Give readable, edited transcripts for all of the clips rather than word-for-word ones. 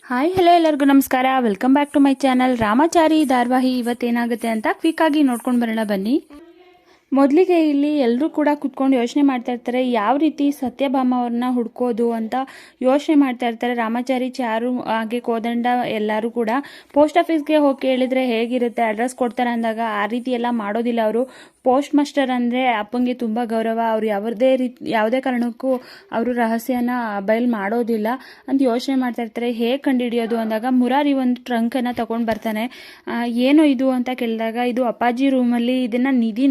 Hi hello ಎಲ್ಲರಿಗೂ ನಮಸ್ಕಾರ. Welcome back to my channel. Ramachari ಧಾರಾವಾಹಿ ಇವತ್ತೇನಾಗುತ್ತೆ ಅಂತ ಕ್ವಿಕ್ ಆಗಿ ನೋಡ್ಕೊಂಡು ಬರೋಣ ಬನ್ನಿ. ಮೊದಲಿಗೆ ಇಲ್ಲಿ ಎಲ್ಲರೂ ಕೂಡ ಕುತ್ಕೊಂಡು ಯೋಚನೆ ಮಾಡ್ತಾ ಇರ್ತಾರೆ, ಯಾವ ರೀತಿ ಸತ್ಯಭಾಮ ಅವ್ರನ್ನ ಹುಡ್ಕೋದು ಅಂತ ಯೋಚನೆ ಮಾಡ್ತಾ ಇರ್ತಾರೆ. ರಾಮಾಚಾರಿ, ಚಾರು ಹಾಗೆ ಕೋದಂಡ ಎಲ್ಲರೂ ಕೂಡ ಪೋಸ್ಟ್ ಆಫೀಸ್ಗೆ ಹೋಗಿ ಕೇಳಿದ್ರೆ ಹೇಗಿರುತ್ತೆ, ಅಡ್ರೆಸ್ ಕೊಡ್ತಾರೆ ಅಂದಾಗ ಆ ರೀತಿ ಎಲ್ಲ ಮಾಡೋದಿಲ್ಲ ಅವರು. ಪೋಸ್ಟ್ ಮಾಸ್ಟರ್ ಅಂದರೆ ಅಪ್ಪಂಗೆ ತುಂಬ ಗೌರವ, ಅವ್ರು ಯಾವುದೇ ಕಾರಣಕ್ಕೂ ಅವರು ರಹಸ್ಯನ ಬಯಲು ಮಾಡೋದಿಲ್ಲ ಅಂತ ಯೋಚನೆ ಮಾಡ್ತಾ ಇರ್ತಾರೆ. ಹೇಗೆ ಕಂಡುಹಿಡಿಯೋದು ಅಂದಾಗ ಮುರಾರಿ ಒಂದು ಟ್ರಂಕನ್ನು ತಗೊಂಡು ಬರ್ತಾನೆ. ಏನು ಇದು ಅಂತ ಕೇಳಿದಾಗ ಇದು ಅಪ್ಪಾಜಿ ರೂಮಲ್ಲಿ ಇದನ್ನು ನಿಧಿ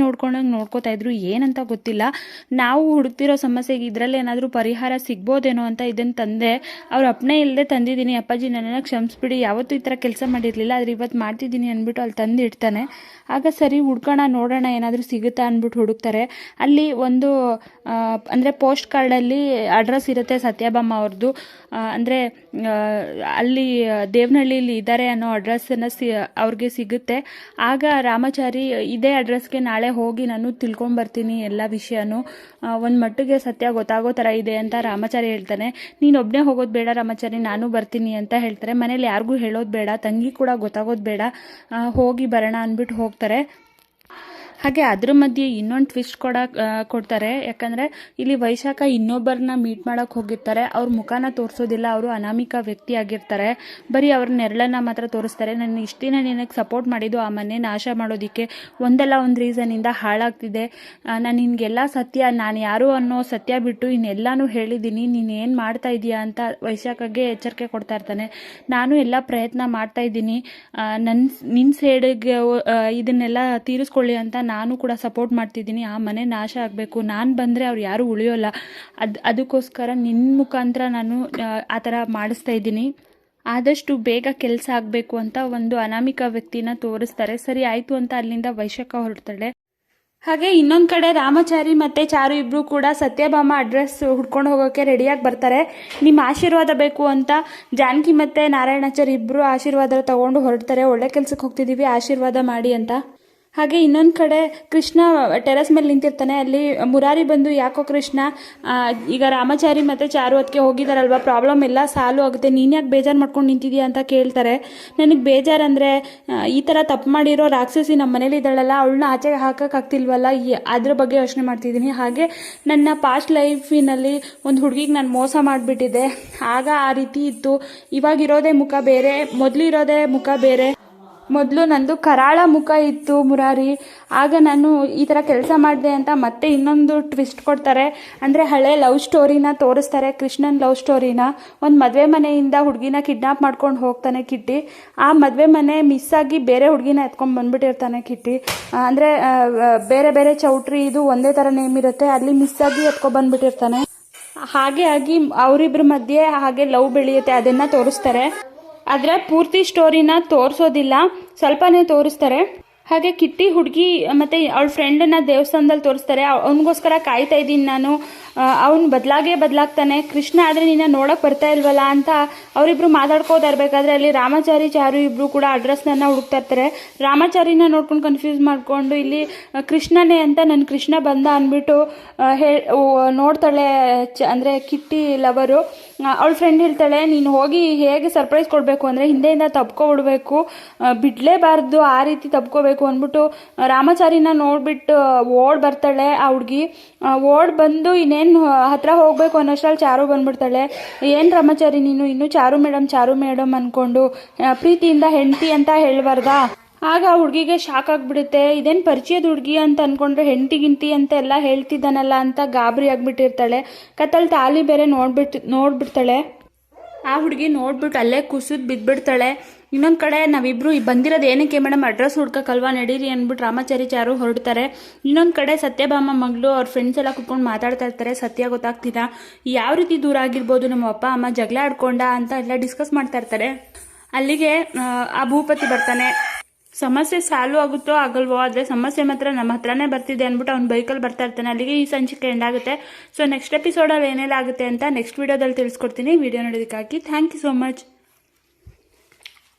ನೋಡ್ಕೋತಾ ಇದ್ರು, ಏನಂತ ಗೊತ್ತಿಲ್ಲ, ನಾವು ಹುಡುಕ್ತಿರೋ ಸಮಸ್ಯೆಗೆ ಇದರಲ್ಲಿ ಏನಾದರೂ ಪರಿಹಾರ ಸಿಗ್ಬೋದೇನೋ ಅಂತ ಇದನ್ನು ತಂದೆ. ಅವ್ರ ಅಪ್ಪನೇ ಇಲ್ಲದೆ ತಂದಿದ್ದೀನಿ, ಅಪ್ಪಾಜಿ ನನ್ನನ್ನು ಕ್ಷಮಿಸ್ಬಿಡಿ, ಯಾವತ್ತೂ ಈ ಥರ ಕೆಲಸ ಮಾಡಿರಲಿಲ್ಲ, ಆದರೆ ಇವತ್ತು ಮಾಡ್ತಿದ್ದೀನಿ ಅಂದ್ಬಿಟ್ಟು ಅಲ್ಲಿ ತಂದು ಇಡ್ತಾನೆ. ಆಗ ಸರಿ ಹುಡ್ಕೋಣ, ನೋಡೋಣ ಏನಾದರೂ ಸಿಗುತ್ತಾ ಅಂದ್ಬಿಟ್ಟು ಹುಡುಕ್ತಾರೆ. ಅಲ್ಲಿ ಒಂದು ಅಂದರೆ ಪೋಸ್ಟ್ ಕಾರ್ಡಲ್ಲಿ ಅಡ್ರೆಸ್ ಇರುತ್ತೆ ಸತ್ಯಭಾಮ ಅವ್ರದ್ದು. ಅಂದರೆ ಅಲ್ಲಿ ದೇವನಹಳ್ಳಿಲಿ ಇದ್ದಾರೆ ಅನ್ನೋ ಅಡ್ರೆಸ್ಸನ್ನು ಅವ್ರಿಗೆ ಸಿಗುತ್ತೆ. ಆಗ ರಾಮಾಚಾರಿ ಇದೇ ಅಡ್ರೆಸ್ಗೆ ನಾಳೆ ಹೋಗಿ ನಾನು ತಿಳ್ಕೊಂಬರ್ತೀನಿ ಎಲ್ಲ ವಿಷಯನೂ, ಒಂದು ಮಟ್ಟಿಗೆ ಸತ್ಯ ಗೊತ್ತಾಗೋ ಥರ ಇದೆ ಅಂತ ರಾಮಾಚಾರಿ ಹೇಳ್ತಾನೆ. ನೀನು ಒಬ್ಬನೇ ಹೋಗೋದು ಬೇಡ ರಾಮಾಚಾರಿ, ನಾನು ಬರ್ತೀನಿ ಅಂತ ಹೇಳ್ತಾರೆ. ಮನೇಲಿ ಯಾರಿಗೂ ಹೇಳೋದು ಬೇಡ, ತಂಗಿ ಕೂಡ ಗೊತ್ತಾಗೋದು ಬೇಡ, ಹೋಗಿ ಬರೋಣ ಅಂದ್ಬಿಟ್ಟು ಹೋಗ್ತಾರೆ. ಹಾಗೆ ಅದ್ರ ಮಧ್ಯೆ ಇನ್ನೊಂದು ಟ್ವಿಸ್ಟ್ ಕೊಡ್ತಾರೆ. ಯಾಕಂದರೆ ಇಲ್ಲಿ ವೈಶಾಖ ಇನ್ನೊಬ್ಬರನ್ನ ಮೀಟ್ ಮಾಡೋಕ್ಕೆ ಹೋಗಿರ್ತಾರೆ. ಅವ್ರ ಮುಖನ ತೋರಿಸೋದಿಲ್ಲ, ಅವರು ಅನಾಮಿಕ ವ್ಯಕ್ತಿ ಆಗಿರ್ತಾರೆ, ಬರೀ ಅವ್ರ ನೆರಳನ್ನು ಮಾತ್ರ ತೋರಿಸ್ತಾರೆ. ನನ್ನ ಇಷ್ಟು ದಿನ ನಿನಗೆ ಸಪೋರ್ಟ್ ಮಾಡಿದ್ದು ಆ ಮನೆ ನಾಶ ಮಾಡೋದಕ್ಕೆ ಒಂದಲ್ಲ ಒಂದು ರೀಸನಿಂದ ಹಾಳಾಗ್ತಿದೆ, ನಾನು ನಿನಗೆಲ್ಲ ಸತ್ಯ, ನಾನು ಯಾರು ಅನ್ನೋ ಸತ್ಯ ಬಿಟ್ಟು ಇನ್ನೆಲ್ಲನೂ ಹೇಳಿದ್ದೀನಿ, ನೀನು ಏನು ಮಾಡ್ತಾ ಇದೀಯಾ ಅಂತ ವೈಶಾಖಗೆ ಎಚ್ಚರಿಕೆ ಕೊಡ್ತಾ ಇರ್ತಾನೆ. ನಾನು ಎಲ್ಲ ಪ್ರಯತ್ನ ಮಾಡ್ತಾ ಇದ್ದೀನಿ, ನಿನ್ನ ಸೈಡಿಗೆ ಇದನ್ನೆಲ್ಲ ತೀರಿಸ್ಕೊಳ್ಳಿ ಅಂತ ನಾನು ಕೂಡ ಸಪೋರ್ಟ್ ಮಾಡ್ತಿದ್ದೀನಿ. ಆ ಮನೆ ನಾಶ ಆಗಬೇಕು, ನಾನು ಬಂದರೆ ಅವ್ರು ಯಾರೂ ಉಳಿಯೋಲ್ಲ, ಅದಕ್ಕೋಸ್ಕರ ನಿನ್ನ ಮುಖಾಂತರ ನಾನು ಆ ಥರ ಮಾಡಿಸ್ತಾ ಇದ್ದೀನಿ, ಆದಷ್ಟು ಬೇಗ ಕೆಲಸ ಆಗಬೇಕು ಅಂತ ಒಂದು ಅನಾಮಿಕ ವ್ಯಕ್ತಿನ ತೋರಿಸ್ತಾರೆ. ಸರಿ ಆಯಿತು ಅಂತ ಅಲ್ಲಿಂದ ವೈಶಾಖ ಹೊರಡ್ತಾಳೆ. ಹಾಗೆ ಇನ್ನೊಂದು ಕಡೆ ರಾಮಾಚಾರಿ ಮತ್ತು ಚಾರು ಇಬ್ಬರು ಕೂಡ ಸತ್ಯಭಾಮ ಅಡ್ರೆಸ್ ಹುಡ್ಕೊಂಡು ಹೋಗೋಕ್ಕೆ ರೆಡಿಯಾಗಿ ಬರ್ತಾರೆ. ನಿಮ್ಮ ಆಶೀರ್ವಾದ ಬೇಕು ಅಂತ ಜಾನಕಿ ಮತ್ತು ನಾರಾಯಣಾಚಾರಿ ಇಬ್ಬರು ಆಶೀರ್ವಾದ ತಗೊಂಡು ಹೊರಡ್ತಾರೆ. ಒಳ್ಳೆ ಕೆಲಸಕ್ಕೆ ಹೋಗ್ತಿದ್ದೀವಿ, ಆಶೀರ್ವಾದ ಮಾಡಿ ಅಂತ. ಹಾಗೆ ಇನ್ನೊಂದು ಕಡೆ ಕೃಷ್ಣ ಟೆರೆಸ್ ಮೇಲೆ ನಿಂತಿರ್ತಾನೆ. ಅಲ್ಲಿ ಮುರಾರಿ ಬಂದು, ಯಾಕೋ ಕೃಷ್ಣ, ಈಗ ರಾಮಾಚಾರಿ ಮತ್ತು ಚಾರು ಅದಕ್ಕೆ ಹೋಗಿದಾರಲ್ವ, ಪ್ರಾಬ್ಲಮ್ ಎಲ್ಲ ಸಾಲ್ವ್ ಆಗುತ್ತೆ, ನೀನು ಯಾಕೆ ಬೇಜಾರು ಮಾಡ್ಕೊಂಡು ನಿಂತಿದ್ದೀಯ ಅಂತ ಕೇಳ್ತಾರೆ. ನನಗೆ ಬೇಜಾರಂದರೆ ಈ ಥರ ತಪ್ಪು ಮಾಡಿರೋ ರಾಕ್ಷಸಿ ನಮ್ಮ ಮನೇಲಿ ಇದ್ದಾಳಲ್ಲ, ಅವಳನ್ನ ಆಚೆಗೆ ಹಾಕೋಕ್ಕಾಗ್ತಿಲ್ವಲ್ಲ, ಅದ್ರ ಬಗ್ಗೆ ಯೋಚನೆ ಮಾಡ್ತಿದ್ದೀನಿ. ಹಾಗೆ ನನ್ನ ಪಾಸ್ಟ್ ಲೈಫಿನಲ್ಲಿ ಒಂದು ಹುಡುಗಿಗೆ ನಾನು ಮೋಸ ಮಾಡಿಬಿಟ್ಟಿದ್ದೆ, ಆಗ ಆ ರೀತಿ ಇತ್ತು, ಇವಾಗಿರೋದೇ ಮುಖ ಬೇರೆ, ಮೊದಲಿರೋದೇ ಮುಖ ಬೇರೆ. ಮೊದಲು ನಂದು ಕರಾಳ ಮುಖ ಇತ್ತು ಮುರಾರಿ, ಆಗ ನಾನು ಈ ಥರ ಕೆಲಸ ಮಾಡಿದೆ ಅಂತ ಮತ್ತೆ ಇನ್ನೊಂದು ಟ್ವಿಸ್ಟ್ ಕೊಡ್ತಾರೆ. ಅಂದರೆ ಹಳೆ ಲವ್ ಸ್ಟೋರಿನ ತೋರಿಸ್ತಾರೆ, ಕೃಷ್ಣನ್ ಲವ್ ಸ್ಟೋರಿನ. ಒಂದು ಮದುವೆ ಮನೆಯಿಂದ ಹುಡುಗಿನ ಕಿಡ್ನಾಪ್ ಮಾಡ್ಕೊಂಡು ಹೋಗ್ತಾನೆ ಕಿಟ್ಟಿ. ಆ ಮದುವೆ ಮನೆ ಮಿಸ್ ಆಗಿ ಬೇರೆ ಹುಡುಗಿನ ಎತ್ಕೊಂಡು ಬಂದ್ಬಿಟ್ಟಿರ್ತಾನೆ ಕಿಟ್ಟಿ. ಅಂದರೆ ಬೇರೆ ಬೇರೆ ಚೌಟ್ರಿ, ಇದು ಒಂದೇ ಥರ ನೇಮ್ ಇರುತ್ತೆ, ಅಲ್ಲಿ ಮಿಸ್ ಆಗಿ ಎತ್ಕೊಂಡು ಬಂದ್ಬಿಟ್ಟಿರ್ತಾನೆ. ಹಾಗೆ ಆಗಿ ಅವರಿಬ್ಬರ ಮಧ್ಯೆ ಹಾಗೆ ಲವ್ ಬೆಳೆಯುತ್ತೆ, ಅದನ್ನು ತೋರಿಸ್ತಾರೆ. ಆದರೆ ಪೂರ್ತಿ ಸ್ಟೋರಿನ ತೋರಿಸೋದಿಲ್ಲ, ಸ್ವಲ್ಪನೇ ತೋರಿಸ್ತಾರೆ. ಹಾಗೆ ಕಿಟ್ಟಿ ಹುಡುಗಿ ಮತ್ತು ಅವಳ ಫ್ರೆಂಡನ್ನು ದೇವಸ್ಥಾನದಲ್ಲಿ ತೋರಿಸ್ತಾರೆ. ಅವನಿಗೋಸ್ಕರ ಕಾಯ್ತಾ ಇದ್ದೀನಿ ನಾನು, ಅವನು ಬದಲಾಗ್ತಾನೆ, ಕೃಷ್ಣ ಆದರೆ ನಿನ್ನ ನೋಡೋಕೆ ಬರ್ತಾ ಇಲ್ವಲ್ಲ ಅಂತ ಅವರಿಬ್ಬರು ಮಾತಾಡ್ಕೋತಾ ಇರಬೇಕಾದ್ರೆ ಅಲ್ಲಿ ರಾಮಾಚಾರಿ ಚಾರು ಇಬ್ಬರು ಕೂಡ ಅಡ್ರೆಸ್ನನ್ನು ಹುಡುಕ್ತಾ ಇರ್ತಾರೆ. ರಾಮಾಚಾರಿನ ನೋಡ್ಕೊಂಡು ಕನ್ಫ್ಯೂಸ್ ಮಾಡಿಕೊಂಡು ಇಲ್ಲಿ ಕೃಷ್ಣನೇ ಅಂತ, ನನ್ನ ಕೃಷ್ಣ ಬಂದ ಅಂದ್ಬಿಟ್ಟು ನೋಡ್ತಾಳೆ. ಅಂದರೆ ಕಿಟ್ಟಿ ಲವರು ಅವಳ ಫ್ರೆಂಡ್ ಹೇಳ್ತಾಳೆ, ನೀನು ಹೋಗಿ ಹೇಗೆ ಸರ್ಪ್ರೈಸ್ ಕೊಡಬೇಕು ಅಂದರೆ ಹಿಂದೆಯಿಂದ ತಪ್ಕೊಬಿಡ್ಬೇಕು, ಬಿಡಲೇಬಾರ್ದು, ಆ ರೀತಿ ತಪ್ಕೋಬೇಕು ಅಂದ್ಬಿಟ್ಟು ರಾಮಾಚಾರಿನ ನೋಡ್ಬಿಟ್ಟು ಓಡ್ ಬರ್ತಾಳೆ. ಆ ಹುಡುಗಿ ಓಡ್ ಬಂದು ಇನ್ನೇನು ಹತ್ರ ಹೋಗಬೇಕು ಅನ್ನೋಷ್ಟರಲ್ಲಿ ಚಾರು ಬಂದ್ಬಿಡ್ತಾಳೆ. ಏನು ರಾಮಾಚಾರಿ ನೀನು ಇನ್ನೂ ಚಾರು ಮೇಡಮ್ ಅಂದ್ಕೊಂಡು ಪ್ರೀತಿಯಿಂದ ಹೆಂಡತಿ ಅಂತ ಹೇಳ್ಬಾರ್ದಾ? ಆಗ ಆ ಹುಡುಗಿಗೆ ಶಾಕ್ ಆಗಿಬಿಡುತ್ತೆ. ಇದೇನು ಪರಿಚಯದ ಹುಡುಗಿ ಅಂತ ಅಂದ್ಕೊಂಡ್ರೆ ಹೆಂಡತಿ ಅಂತ ಎಲ್ಲ ಹೇಳ್ತಿದ್ದಾನಲ್ಲ ಅಂತ ಗಾಬರಿ ಆಗಿಬಿಟ್ಟಿರ್ತಾಳೆ. ಕತ್ತಲ್ ತಾಲಿ ಬೇರೆ ನೋಡ್ಬಿಡ್ತಾಳೆ. ಆ ಹುಡುಗಿ ನೋಡ್ಬಿಟ್ಟು ಅಲ್ಲೇ ಕುಸಿದು ಬಿದ್ದುಬಿಡ್ತಾಳೆ. ಇನ್ನೊಂದು ಕಡೆ ನಾವಿಬ್ಬರು ಬಂದಿರೋದು ಏನಕ್ಕೆ ಮೇಡಮ್, ಅಡ್ರೆಸ್ ಹುಡ್ಕಲ್ವಾ, ನಡೀರಿ ಅಂದ್ಬಿಟ್ಟು ರಾಮಾಚಾರಿ ಚಾರು ಹೊರಡ್ತಾರೆ. ಇನ್ನೊಂದು ಕಡೆ ಸತ್ಯಭಾಮ ಮಗಳು ಅವ್ರ ಫ್ರೆಂಡ್ಸ್ ಎಲ್ಲ ಕುತ್ಕೊಂಡು ಮಾತಾಡ್ತಾ ಇರ್ತಾರೆ. ಸತ್ಯ ಗೊತ್ತಾಗ್ತೀರಾ, ಯಾವ ರೀತಿ ದೂರ ಆಗಿರ್ಬೋದು, ನಮ್ಮ ಅಪ್ಪ ಅಮ್ಮ ಜಗಳ ಆಡ್ಕೊಂಡ ಅಂತ ಎಲ್ಲ ಡಿಸ್ಕಸ್ ಮಾಡ್ತಾ ಇರ್ತಾರೆ. ಅಲ್ಲಿಗೆ ಆ ಭೂಪತಿ ಬರ್ತಾನೆ. ಸಮಸ್ಯೆ ಸಾಲ್ವ್ ಆಗುತ್ತೋ ಆಗಲ್ವೋ, ಆದರೆ ಸಮಸ್ಯೆ ಮಾತ್ರ ನಮ್ಮ ಹತ್ರನೇ ಬರ್ತಿದೆ ಅಂದ್ಬಿಟ್ಟು ಅವ್ನು ಬೈಕಲ್ಲಿ ಬರ್ತಾ ಇರ್ತಾನೆ. ಅಲ್ಲಿಗೆ ಈ ಸಂಚಿಕೆ ಎಂಡ್ ಆಗುತ್ತೆ. ಸೊ ನೆಕ್ಸ್ಟ್ ಎಪಿಸೋಡಲ್ಲಿ ಏನೆಲ್ಲ ಆಗುತ್ತೆ ಅಂತ ನೆಕ್ಸ್ಟ್ ವೀಡಿಯೋದಲ್ಲಿ ತಿಳಿಸ್ಕೊಡ್ತೀನಿ. ವಿಡಿಯೋ ನೋಡೋದಕ್ಕಾಗಿ ಥ್ಯಾಂಕ್ ಯು ಸೋ ಮಚ್.